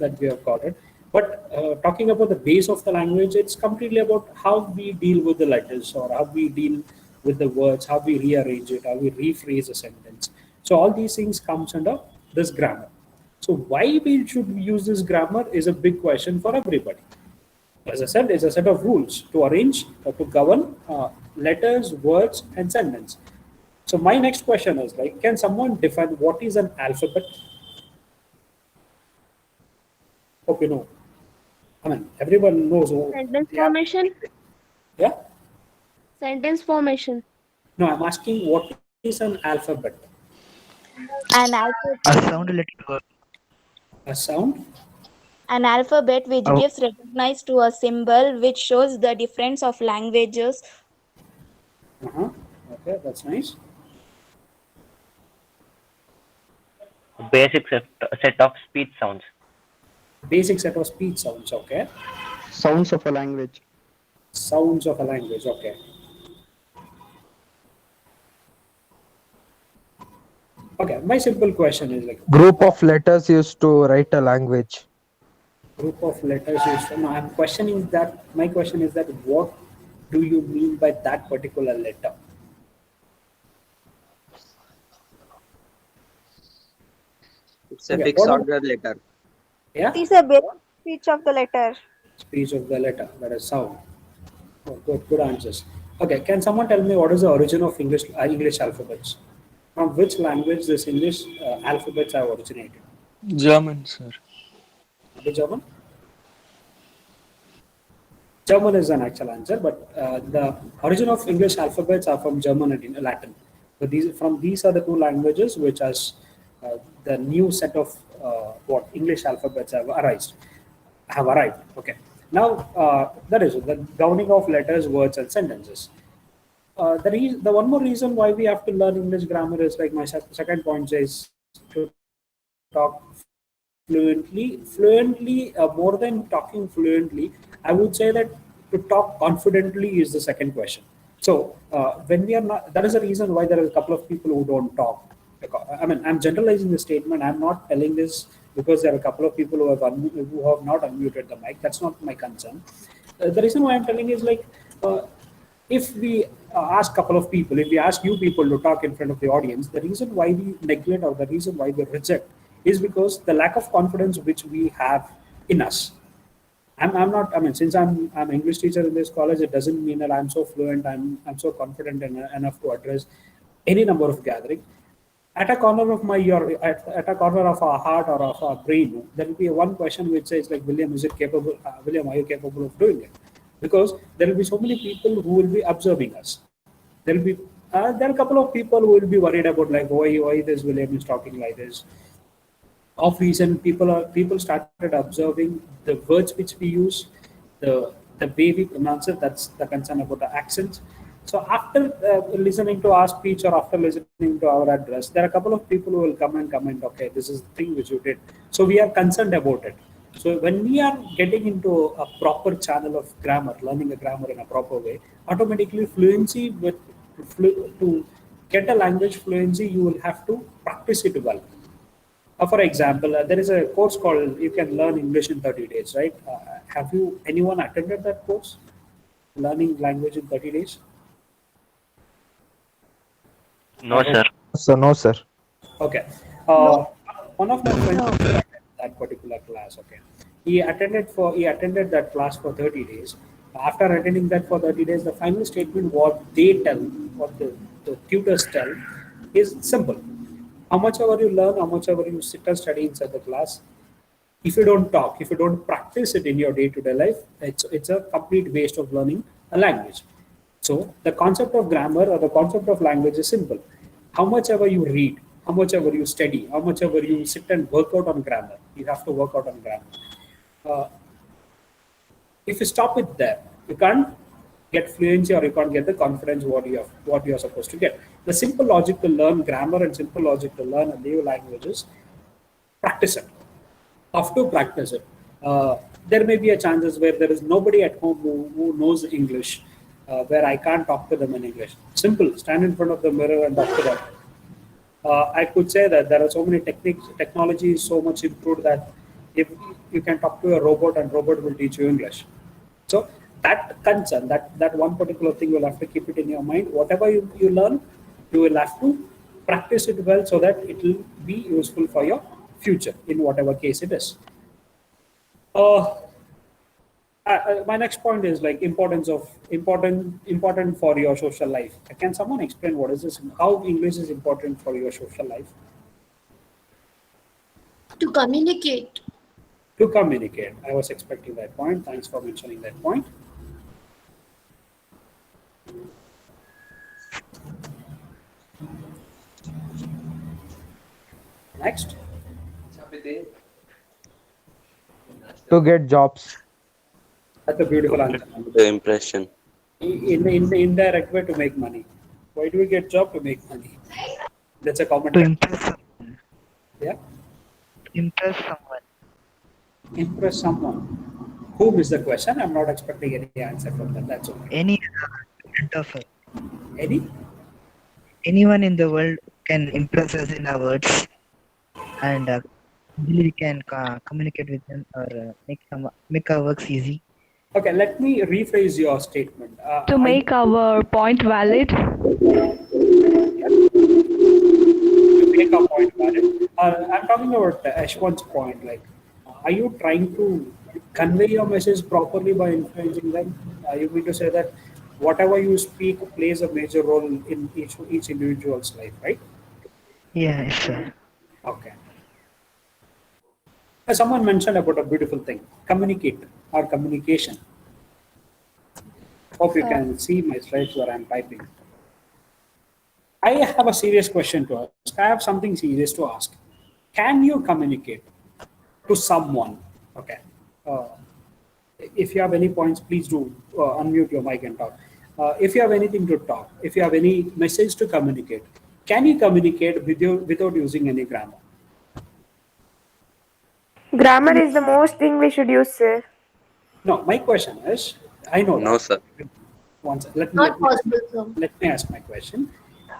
that we have got it. But talking about the base of the language, it's completely about how we deal with the letters, or how we deal with the words, how we rearrange it, how we rephrase a sentence. So all these things comes under this grammar. So why we should use this grammar is a big question for everybody. As I said, it's a set of rules to arrange or to govern letters, words, and sentence. So my next question is like, can someone define what is an alphabet? Hope you know. I mean, everyone knows what Sentence the formation. yeah. Sentence formation. No, I'm asking what is an alphabet? An alphabet. A sound related word. A sound. An alphabet which Oh, gives recognize to a symbol which shows the difference of languages. Uh-huh. Okay, that's nice. Basic set of speech sounds. Basic set of speech sounds. Okay. Sounds of a language. Sounds of a language. Okay. Okay. My simple question is like, Group of letters used to write a language. group of letters used. No, I'm questioning that. My question is that what do you mean by that particular letter? It's a Okay, fixed what order letter. Yeah, It is a basic speech of the letter. speech of the letter. That is sound. Oh, good answers. Okay, can someone tell me what is the origin of English alphabets? From which language this English alphabets have originated? German, sir. The German? German is an actual answer, but the origin of English alphabets are from German and Latin. So these are the two languages which has the new set of what English alphabets have arrived. Okay. Now that is the governing of letters, words, and sentences. The one more reason why we have to learn English grammar is like my second point says to talk fluently, more than talking fluently, I would say that to talk confidently is the second question. So when we are not, that is the reason why there are a couple of people who don't talk. I mean, I'm generalizing the statement. I'm not telling this because there are a couple of people who have not unmuted the mic. That's not my concern. The reason why I'm telling is like, if we ask a couple of people, if we ask you people to talk in front of the audience, the reason why we neglect or the reason why we reject is because the lack of confidence which we have in us. I'm not. I mean, since I'm English teacher in this college, it doesn't mean that I'm so fluent. I'm so confident enough to address any number of gathering. At a corner of at a corner of our heart or of our brain, there will be one question which says like, William, is it capable? William, are you capable of doing it? Because there will be so many people who will be observing us. There will be there are a couple of people who will be worried about like why this William is talking like this. Of recent, people started observing the words which we use, the way we pronounce it. That's the concern about the accents. So after listening to our speech or after listening to our address, there are a couple of people who will come and comment, okay, this is the thing which you did. So we are concerned about it. So when we are getting into a proper channel of grammar, learning a grammar in a proper way, automatically fluency to get a language fluency, you will have to practice it well. For example, there is a course called You Can Learn English in 30 Days, right? Have anyone attended that course? Learning language in 30 days? No, sir. So no, sir. Okay. No. One of my friends No. attended that particular class. Okay. He attended that class for 30 days. After attending that for 30 days, the final statement what the tutors tell is simple. How much ever you learn, how much ever you sit and study inside the class, if you don't talk, if you don't practice it in your day-to-day life, it's a complete waste of learning a language. So the concept of grammar or the concept of language is simple. How much ever you read, how much ever you study, how much ever you sit and work out on grammar, you have to work out on grammar. If you stop it there, you can't get fluency or you can't get the confidence what you're supposed to get. The simple logic to learn grammar and simple logic to learn a new language is practice it. Have to practice it. There may be a chances where there is nobody at home who knows English, where I can't talk to them in English. Simple, stand in front of the mirror and talk to them. I could say that there are so many technology is so much improved that if you can talk to a robot and robot will teach you English. So that concern, that one particular thing, you'll have to keep it in your mind. Whatever you learn, you will have to practice it well so that it will be useful for your future in whatever case it is. My next point is like important for your social life. Can someone explain what is this? How English is important for your social life? To communicate. To communicate. I was expecting that point. Thanks for mentioning that point. Next. To get jobs. That's a beautiful answer. The impression. In the indirect way, to make money. Why do we get job? To make money. That's a common. To impress someone. Yeah. Impress someone. Impress someone. Who missed the question? I'm not expecting any answer from them. That's okay. Any of us. Anyone in the world can impress us in our words, and we can communicate with them or make our works easy. Okay, let me rephrase your statement. To make our point valid. To make our point valid. I'm talking about Ashwan's point. Like, are you trying to convey your message properly by influencing them? You mean to say that whatever you speak plays a major role in each individual's life, right? Yeah, yes, sir. Okay. Someone mentioned about a beautiful thing, communicate or communication. Hope you can see my slides where I'm typing. I have a serious question to ask. I have something serious to ask. Can you communicate to someone? Okay. If you have any points, please do unmute your mic and talk. If you have anything to talk, if you have any message to communicate, can you communicate without using any grammar? Grammar is the most thing we should use, sir. No, my question is, I know No, that. sir. Not possible, sir. Let me ask my question.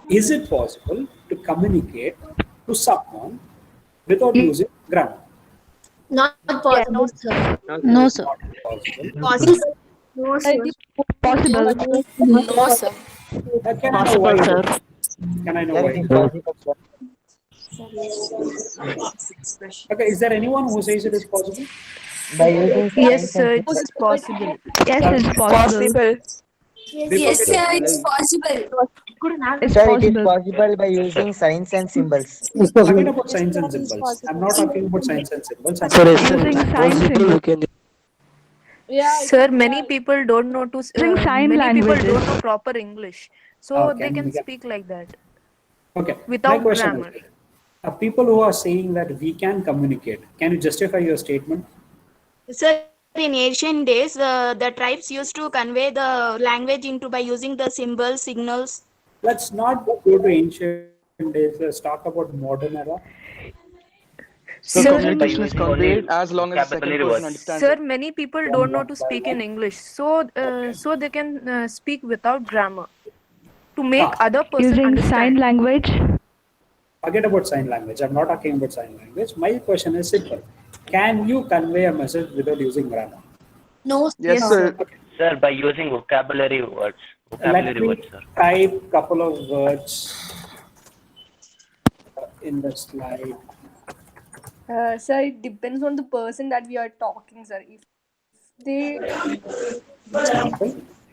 Is it possible to communicate to someone without using grammar? Not possible, sir. No, sir. Not possible. Possible. No, sir. Possible. No, sir. Can I know why? Possible, sir. Can I know why? Okay, is there anyone who says it is possible? By using Yes, sir, it's possible. Yes, it's possible. Yes, sir, it's possible. It's Sir, it is possible. possible by using signs and symbols. Talking about signs and symbols. I'm not talking about signs and symbols. Using sign symbols. Sir, many people don't know to Using sign many people languages. don't know proper English, so Okay, they can yeah. speak like that. Okay. Without My question grammar. is, people who are saying that we can communicate, can you justify your statement? Sir, in ancient days, the tribes used to convey the language into by using the symbols, signals. Let's not go to ancient days. Let's talk about modern era. By So communication is using only conveyed as long as the second vocabulary person words. understands Sir, it. many people don't know to speak in English, so they can speak without grammar to make other person Using sign understand. language. Forget about sign language. I'm not talking about sign language. My question is simple. Can you convey a message without using grammar? No, Yes, Yes, sir. Sir, by using vocabulary words. Let Vocabulary me words, sir. type couple of words in the slide. Sir, it depends on the person that we are talking, sir. If they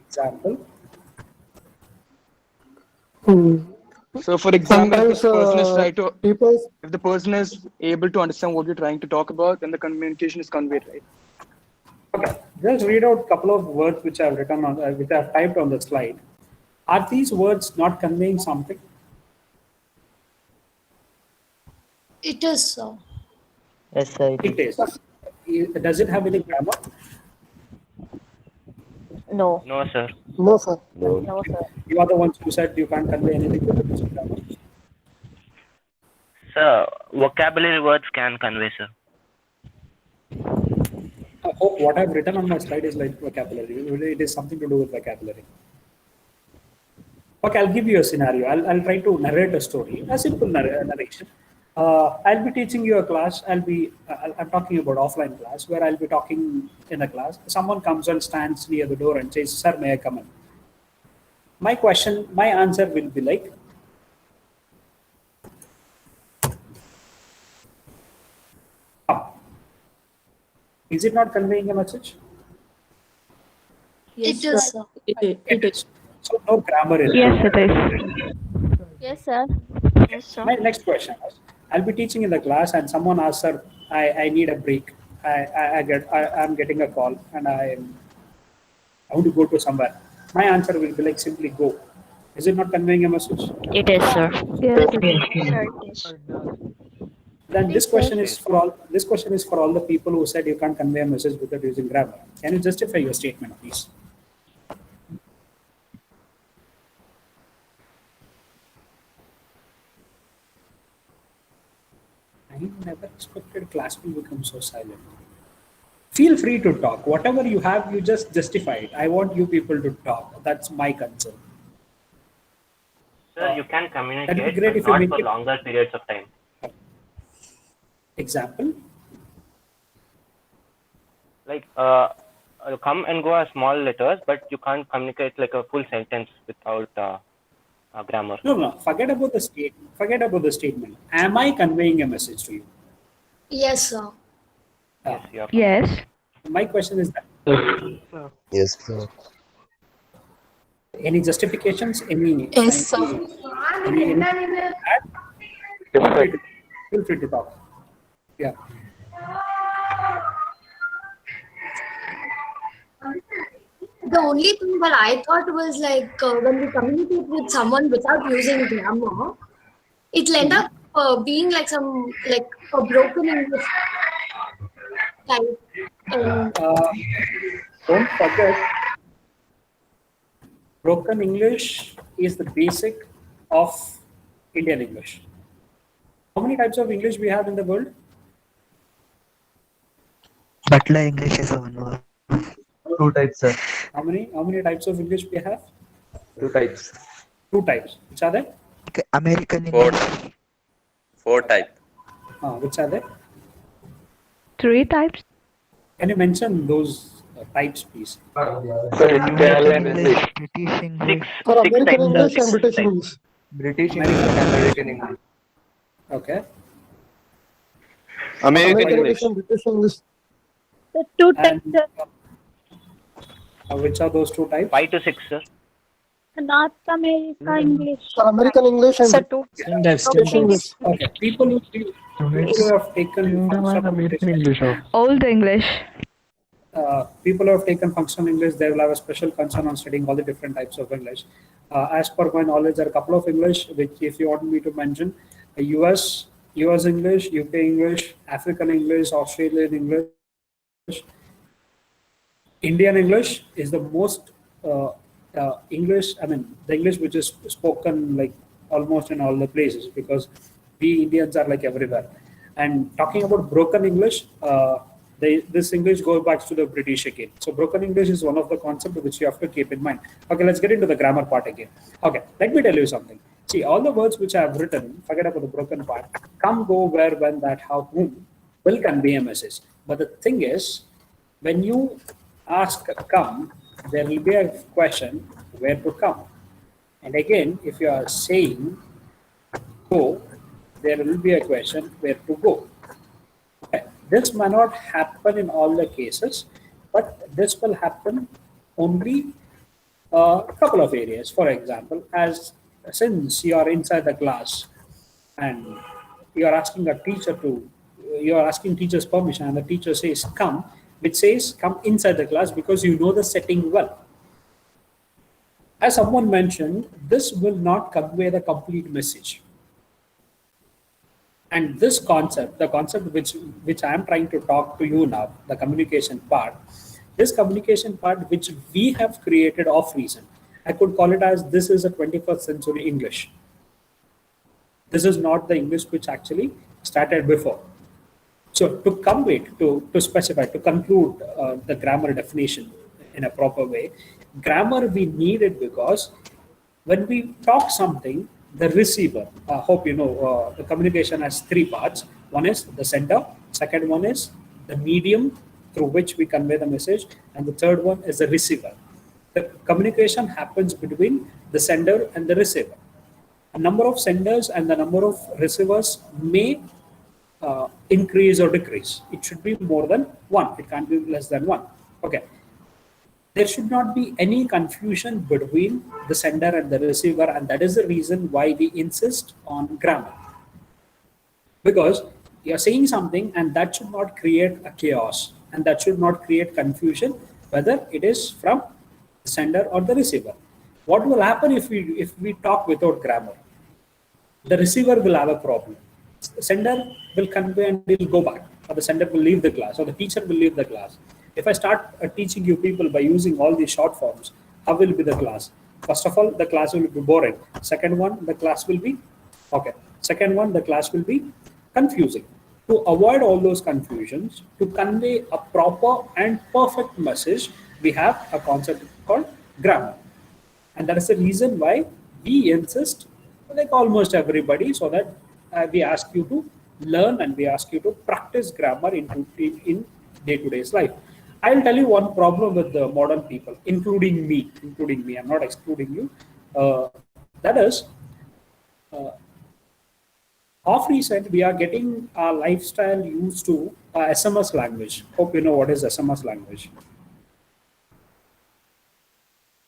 Example. So, for example, if Sometimes the person is trying to, people if the person is able to understand what you're trying to talk about, then the communication is conveyed, right? Okay, just read out a couple of words which I've written on, which I've typed on the slide. Are these words not conveying something? it is so. Yes, sir. It is. Does it have any grammar? No. No, sir. no, sir. No, sir. You are the ones who said you can't convey anything with the grammar. Sir, vocabulary words can convey, sir. I hope what I've written on my slide is like vocabulary. It is something to do with vocabulary. Okay, I'll give you a scenario. I'll try to narrate a story, a simple narration. I'll be teaching you a class. I'm talking about offline class where I'll be talking in a class. Someone comes and stands near the door and says, "Sir, may I come in?" My answer will be like, "Come." Is it not conveying a message? It is, sir. It is. So no grammar in Yes, it. it is. Yes, sir. Yes, sir. My next question is, I'll be teaching in the class and someone asks, "Sir, I need a break. I'm getting a call and I want to go to somewhere." My answer will be like simply go. Is it not conveying a message? It is, sir. Yes, it is. Sir, it is. Then this Yes, question sir. is for all. This question is for all the people who said you can't convey a message without using grammar. Can you justify your statement, please? I never expected class will become so silent. Feel free to talk. Whatever you have, you just justify it. I want you people to talk. That's my concern. Sir, you can That'd communicate, be great but if you not make for it. longer periods of time. Example. Like, you come and go as small letters, but you can't communicate like a full sentence without grammar. No. Forget about the statement. Forget about the statement. Am I conveying a message to you? Yes, sir. Yes, you are. Yes. My question is that. Yes, sir. Any justifications? Any? Yes, sir. Any add? Feel free to talk. Yeah. The only thing that I thought was like when we communicate with someone without using grammar, it'll end up being like some like a broken English type. Don't forget, broken English is the basic of Indian English. How many types of English we have in the world? Butler English is one word. 2 types, sir. How many types of English we have? 2 types. 2 types. Which are they? American Four. English. 4 types. Which are they? 3 types. Can you mention those types, please? Italian English. British English. Or Six American types, English six and British types. English. British English and American English. Okay. American English. and British English. The two And types, which are those 2 types? 5 to 6, sir. North America English. American English and Sir, two. British English. Okay. People who have taken functional Old English. people who have taken functional English, they will have a special concern on studying all the different types of English. As per my knowledge, there are a couple of English which, if you want me to mention, US English, UK English, African English, Australian English. Indian English is the most English. I mean, the English which is spoken like almost in all the places because we Indians are like everywhere. And talking about broken English, this English goes back to the British again. So broken English is one of the concepts which you have to keep in mind. Okay, let's get into the grammar part again. Okay, let me tell you something. See, all the words which I have written, forget about the broken part, come, go, where, when, that, how, whom, will convey a message. But the thing is, when you ask come, there will be a question where to come. And again, if you are saying go, there will be a question where to go. Okay. This may not happen in all the cases, but this will happen only a couple of areas. For example, since you are inside the class and you are asking teacher's permission and the teacher says come, which says come inside the class because you know the setting well. As someone mentioned, this will not convey the complete message. And this concept, the concept which I am trying to talk to you now, the communication part, this communication part which we have created of reason, I could call it as this is a 21st century English. This is not the English which actually started before. So to convey, to specify, to conclude the grammar definition in a proper way, grammar we need it because when we talk something, the receiver. Hope you know the communication has three parts. One is the sender, second one is the medium through which we convey the message, and the third one is the receiver. The communication happens between the sender and the receiver. A number of senders and the number of receivers may increase or decrease. It should be more than one. It can't be less than one. Okay. There should not be any confusion between the sender and the receiver, and that is the reason why we insist on grammar. Because you're saying something, and that should not create a chaos, and that should not create confusion, whether it is from the sender or the receiver. What will happen if we talk without grammar? The receiver will have a problem. The sender will convey and will go back, or the sender will leave the class, or the teacher will leave the class. If I start teaching you people by using all these short forms, how will be the class? First of all, the class will be boring. Second one, the class will be okay. Second one, the class will be confusing. To avoid all those confusions, to convey a proper and perfect message, we have a concept called grammar. And that is the reason why we insist, like almost everybody, so that we ask you to learn and we ask you to practice grammar in day-to-day life. I'll tell you one problem with the modern people, including me. I'm not excluding you. That is, of recent, we are getting our lifestyle used to SMS language. Hope you know what is SMS language.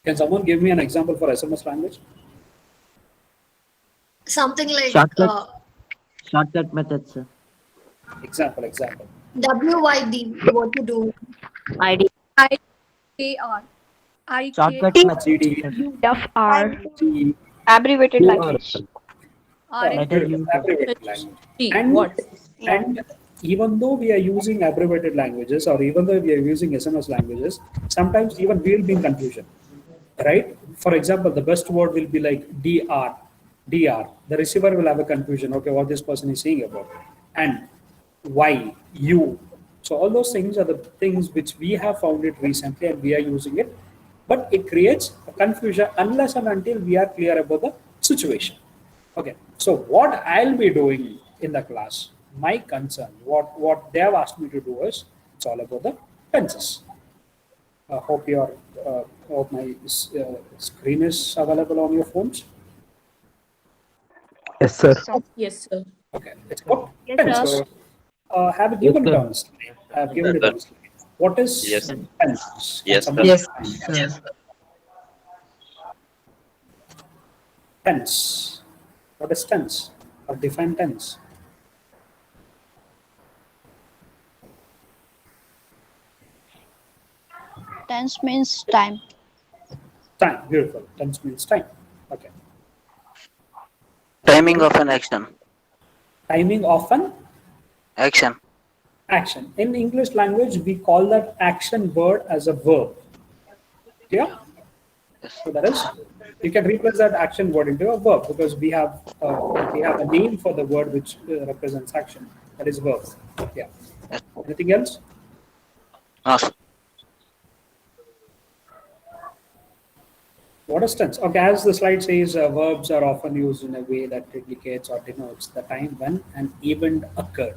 Can someone give me an example for SMS language? Something like Shortcut methods, sir. Example. WYD, what to do. ID. IKR. Shortcut IK. methods. UFR. T, Abbreviated language. abbreviated language. And even though we are using abbreviated languages, or even though we are using SMS languages, sometimes even we'll be in confusion, right? For example, the best word will be like DR. The receiver will have a confusion. Okay, what this person is saying about, and Y, U. So all those things are the things which we have found it recently, and we are using it, but it creates a confusion unless and until we are clear about the situation. Okay, so what I'll be doing in the class, my concern, what they have asked me to do is, it's all about the tenses. Hope my screen is available on your phones. Yes, sir. Yes, sir. Okay, it's about Yes, tenses. sir. Have given it sir. on slide. I have given it on slide. What is Yes. tense? Yes, Can someone Yes, define sir. tense? What is tense? Or define tense? Tense means time. Time. Beautiful. Tense means time. Okay. Timing of an action. Timing of an Action. action. In English language, we call that action word as a verb. Yeah. So that is, you can replace that action word into a verb, because we have a name for the word which represents action. That is verb. Yeah. Anything else? Yes. What is tense? Okay, as the slide says, verbs are often used in a way that indicates or denotes the time when an event occurred.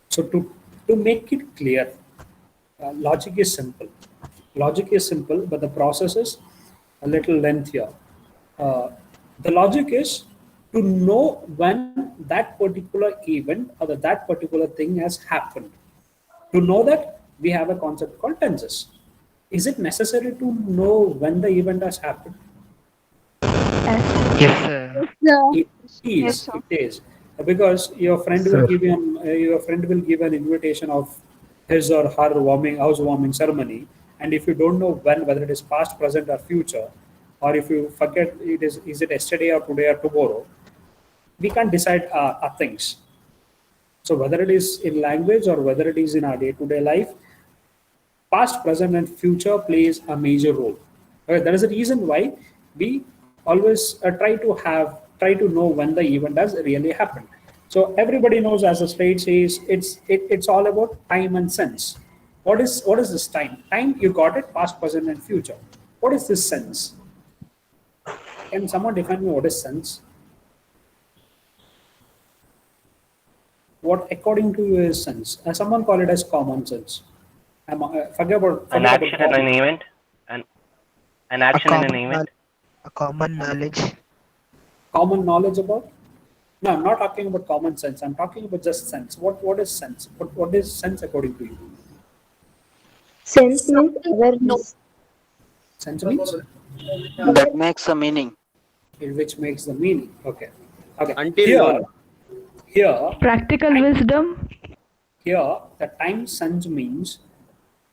So to make it clear, logic is simple. Logic is simple, but the process is a little lengthier. The logic is to know when that particular event or that particular thing has happened. To know that, we have a concept called tenses. Is it necessary to know when the event has happened? Yes, sir. It is. It is, because your friend will give an invitation of his or her housewarming ceremony, and if you don't know whether it is past, present, or future, or if you forget is it yesterday or today or tomorrow, we can't decide things. So whether it is in language or whether it is in our day-to-day life, past, present, and future plays a major role. Okay, that is the reason why we always try to know when the event has really happened. So everybody knows, as the slide says, it's all about time and sense. What is this time? Time, you got it, past, present, and future. What is this sense? Can someone define me what is sense? What according to you is sense? Someone call it as common sense. Forget about An action and an event. An action and an event. A common knowledge. Common knowledge about? No, I'm not talking about common sense. I'm talking about just sense. What is sense? What is sense according to you? Sense means awareness. Sense means That makes a meaning. which makes the meaning. Okay. Okay. Until Here, Practical wisdom. here, the time sense means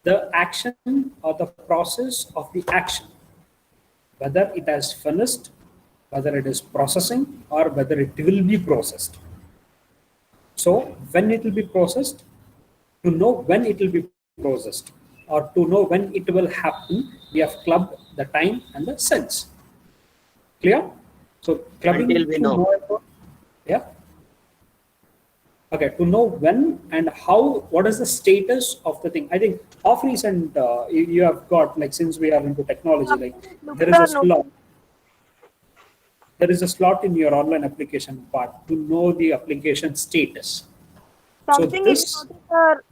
the action or the process of the action, whether it has finished, whether it is processing, or whether it will be processed. So, when it will be processed, to know when it will be processed, or to know when it will happen, we have clubbed the time and the sense. Clear? So, clubbing Until we to know. about, yeah. Okay, to know when and how, what is the status of the thing. I think of recent, you have got, like, since we are into technology, like, there is a slot. There is a slot in your online application part to know the application status. Something so is this, noticed.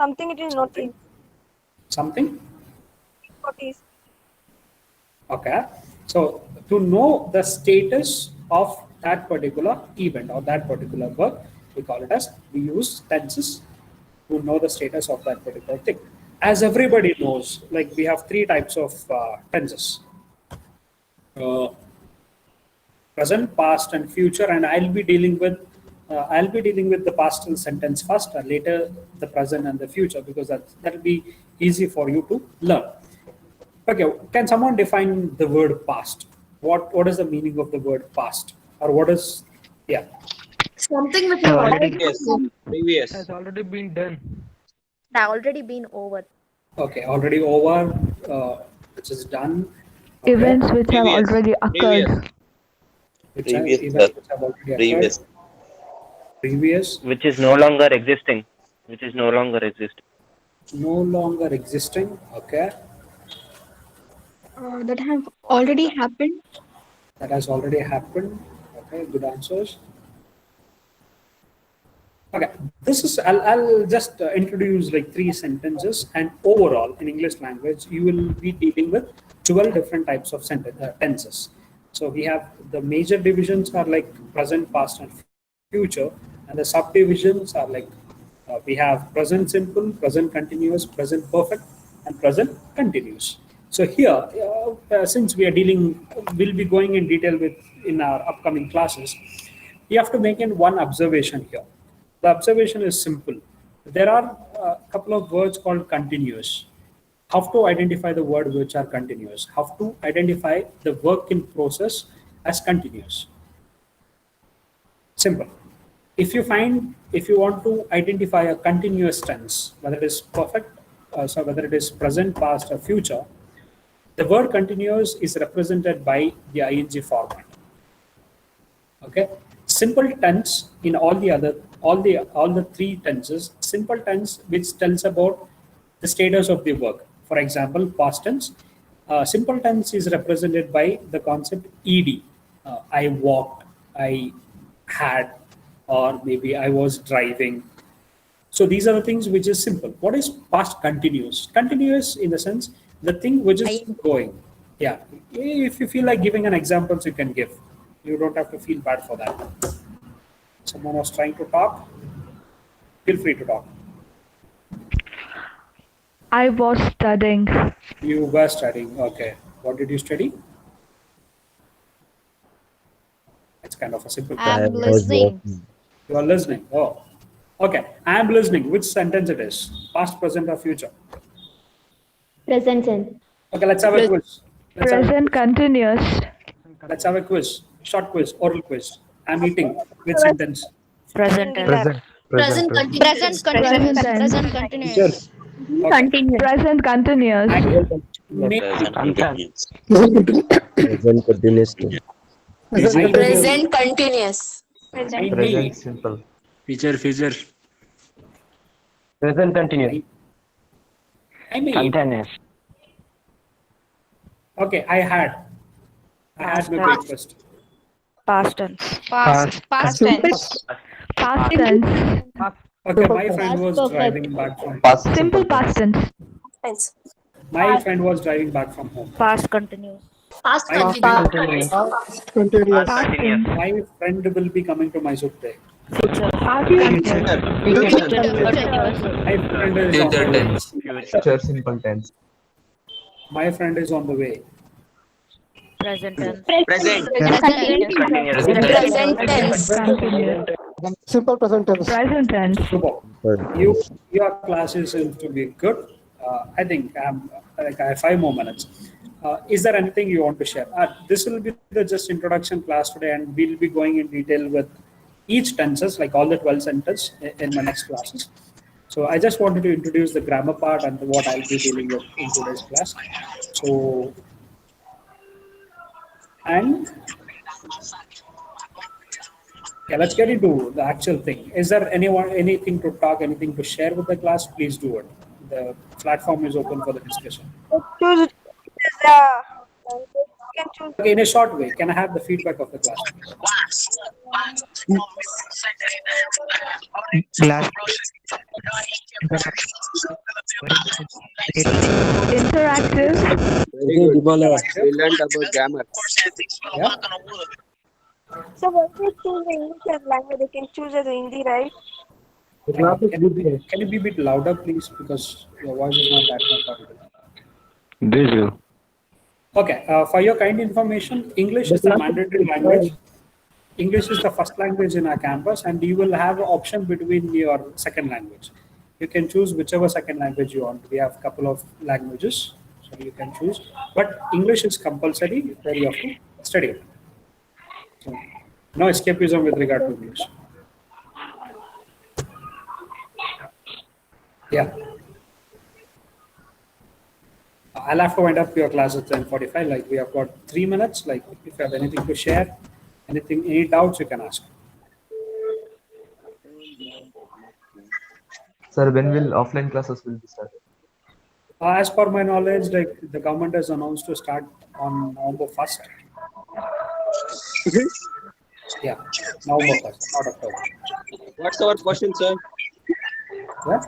Something it is noticed. something? Noticed. Okay. So to know the status of that particular event or that particular work, we call it as, we use tenses to know the status of that particular thing. As everybody knows, like we have three types of tenses. Present, past, and future, and I'll be dealing with the past tense sentence first, and later the present and the future, because that'll be easy for you to learn. Okay, can someone define the word past? What is the meaning of the word past, or what is Something which is already previous. Has already been done. Already been over. okay, already over, which is done. Okay. Events which have Previous. already occurred. Previous, events which have already previous. occurred. Previous. Which is no longer existing. Which is no longer existing. No longer existing. Okay. That have already happened. That has already happened. Okay, good answers. Okay, this is, I'll just introduce like 3 sentences, and overall in English language, you will be dealing with 12 different types of tenses. So we have the major divisions are like present, past, and future, and the subdivisions are like we have present simple, present continuous, present perfect, and present continuous. So here, since we are we'll be going in detail in our upcoming classes, we have to make one observation here. The observation is simple. There are a couple of words called continuous. How to identify the word which are continuous? How to identify the work in process as continuous? Simple. If you want to identify a continuous tense, whether it is perfect, so whether it is present, past, or future, the word continuous is represented by the ing format. Okay. Simple tense in all the 3 tenses. Simple tense which tells about the status of the work. For example, past tense. Simple tense is represented by the concept ed. I walked, I had, or maybe I was driving. So these are the things which is simple. What is past continuous? Continuous in the sense the thing which is going. Yeah. If you feel like giving an example, you can give. You don't have to feel bad for that. Someone was trying to talk. Feel free to talk. I was studying. You were studying. Okay. What did you study? It's kind of a simple question. I'm listening. You are listening. Oh. Okay. I am listening. Which sentence it is? Past, present, or future? Present tense. Okay, let's have a quiz. Present continuous. Let's have a quiz. Short quiz, oral quiz. I'm eating. Which sentence? Present present continuous. Present continuous. Continuous. Present continuous. Present continuous. Present continuous. Present simple. Future. Present continuous. I mean, Continuous. Okay, I had my breakfast. Past tense. Past tense. Past tense. Okay, my friend was driving back from Past Simple simple past tense. my friend was driving back from home. Past continuous. Past My continuous. Past continuous. Past tense. My friend will be coming to my soup day. Future. Past Future. continuous. My friend is on the way. future simple tense. My friend is on the way. Present tense. Present. Present tense. Continuous. Simple present tense. Present tense. Super. Your classes seems to be good. I think I have 5 more minutes. Is there anything you want to share? This will be the just introduction class today, and we'll be going in detail with each tenses, like all the 12 sentences in my next classes. So I just wanted to introduce the grammar part and what I'll be dealing with in today's class. So, and okay, let's get into the actual thing. Is there anything to talk, anything to share with the class? Please do it. The platform is open for the discussion. Okay, in a short way, can I have the feedback of the class, please? Glass. Interactive. We learned about grammar. Yeah. So when they choose English as language, they can choose as Hindi, right? Can you be a bit louder, please, because your voice is not that much audible. Okay, for your kind information, English is the mandatory language. English is the first language in our campus, and you will have an option between your second language. You can choose whichever second language you want. We have a couple of languages, so you can choose. But English is compulsory, where you have to study it. So, no escapism with regard to English. Yeah. I'll have to wind up your class at 10:45. Like, we have got 3 minutes. Like, if you have anything to share, any doubts, you can ask. Sir, when will offline classes will be started? As per my knowledge, like the government has announced to start on November 1st. Yeah, November 1st, not October. What's our question, sir? What?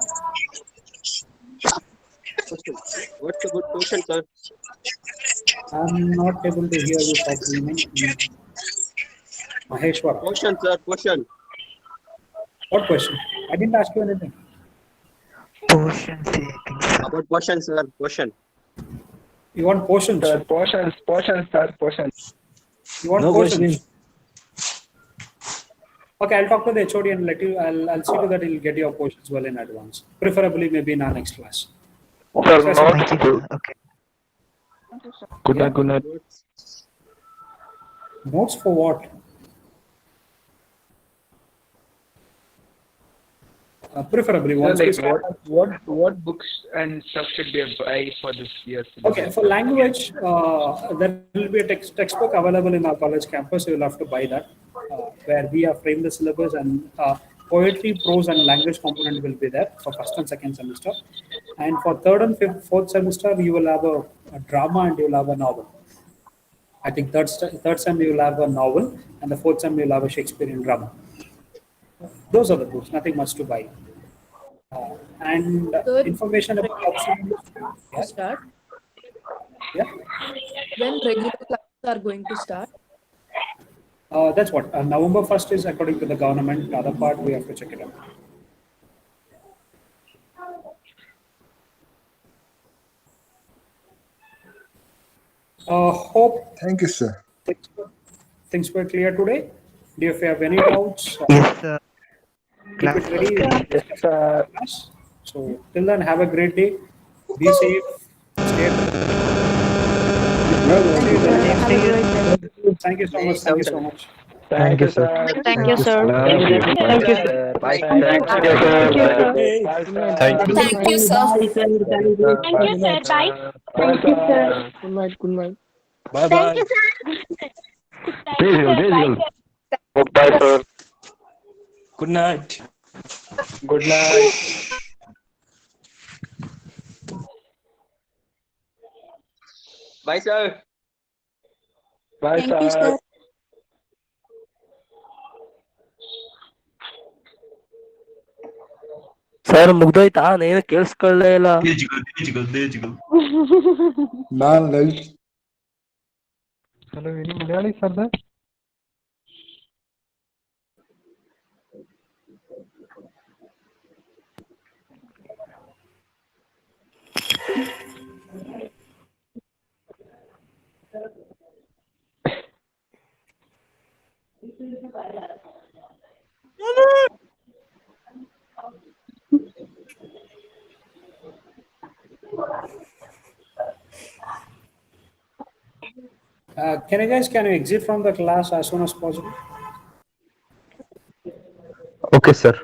What's the good question, sir? I'm not able to hear you properly. Maheshwar. Question, sir. Question. What question? I didn't ask you anything. Portion. About question, sir. Question. You want portions? Portions, sir. You want portions? Okay, I'll talk to the HOD and let you. I'll see to that he'll get your portions well in advance. Preferably, maybe in our next class. Sir, Okay. Good night. Notes for what? Preferably once we start. What books and stuff should we buy for this year? Okay, for language, there will be a textbook available in our college campus. You will have to buy that, where we have framed the syllabus, and poetry, prose, and language component will be there for first and second semester. And for third and fourth semester, you will have a drama and you will have a novel. I think third sem you will have a novel, and the fourth sem you will have a Shakespearean drama. Those are the books. Nothing much to buy. And information about option. Yeah. Start. Yeah. When regular classes are going to start? That's what November 1st is according to the government. The other part we have to check it out. Hope. Thank you, sir. Things were clear today. Do you have any doubts? Yes, sir. Keep it ready. Yes, so till then, have a great day. Be safe. Stay. Thank you so much. Thank you so much. Thank you, sir. Thank you, sir. Thank you, sir. Bye. Thank you, sir. Thank you, sir. Thank you, sir. Bye. Thank you, sir. Good night. Bye. Thank you, sir. Bye, sir. Good night. Good night. Bye, sir. Bye, Thank you, sir. Sir ಮುಗ್ದೋಯ್ತಾ ಏನು ಕೇಳಿಸ್ಕೊಳ್ಳೇ ಇಲ್ಲ. ನಾನು Lalit. Hello, any Malayali sir there? Can you exit from the class as soon as possible? Okay, sir.